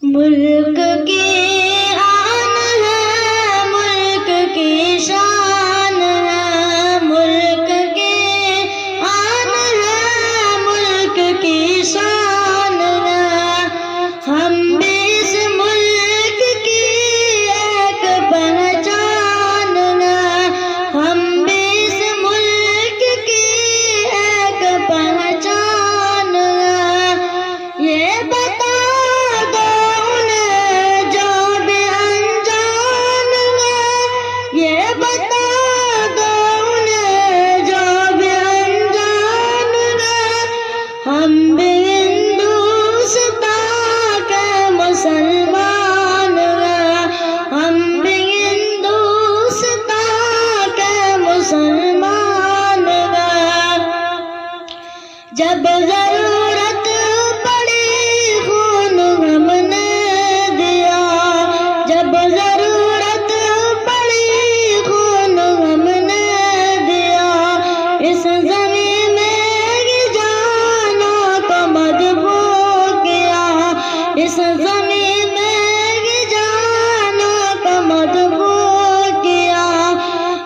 ملک کی آن ہے، ملک کی شان ہے، ملک کی آن ہے، ملک کی شان ہے۔ ہم بھی اس ملک کی ایک پہچان ہے، ہم بھی اس ملک کی ایک پہچان ہے۔ یہ بتا دو انہیں جو بھی انجان ہے، یہ بتا دو انہیں جو بھی انجان ہے۔ ہم بھی ہندوستان کے مسلمان ہیں، ہم بھی ہندوستان کے مسلمان ہیں۔ جب ضرورت پڑی خون ہم نے دیا، جب ضرورت پڑی خون ہم نے دیا۔ اس زمین میں جانوں کو مدفون کیا، اس زمین میں جانوں کو مدفون کیا۔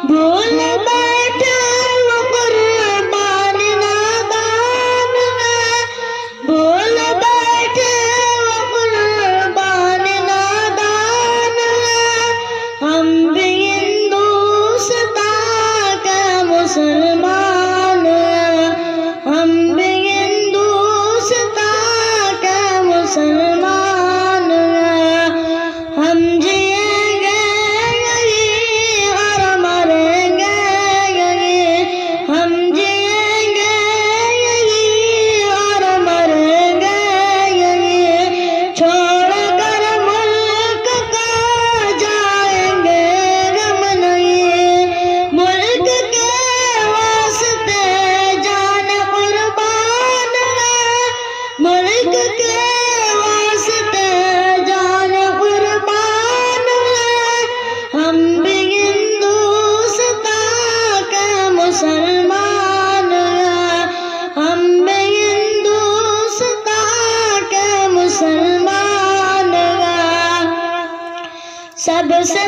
بھول بیٹھے وہ قربان نادان ہے، بھول بیٹھے وہ قربان نادان ہے۔ ہم بھی ہندوستان کے مسلمان ہیں، ہم بھی ہندوستان کے مسلمان ہیں۔ ہم جئیں گے یہی اور مریں گے یہی، ہم جئیں گے یہی اور مریں گے یہی۔ چھوڑ کر ملک کو جائیں گے غم نہیں، ملک کے واسطے جان قربان ہے، ملک کے واسطے جان قربان ہے۔ ہم بھی ہندوستان کے مسلمان ہیں، ہم بھی ہندوستان کے مسلمان ہیں۔ سب سے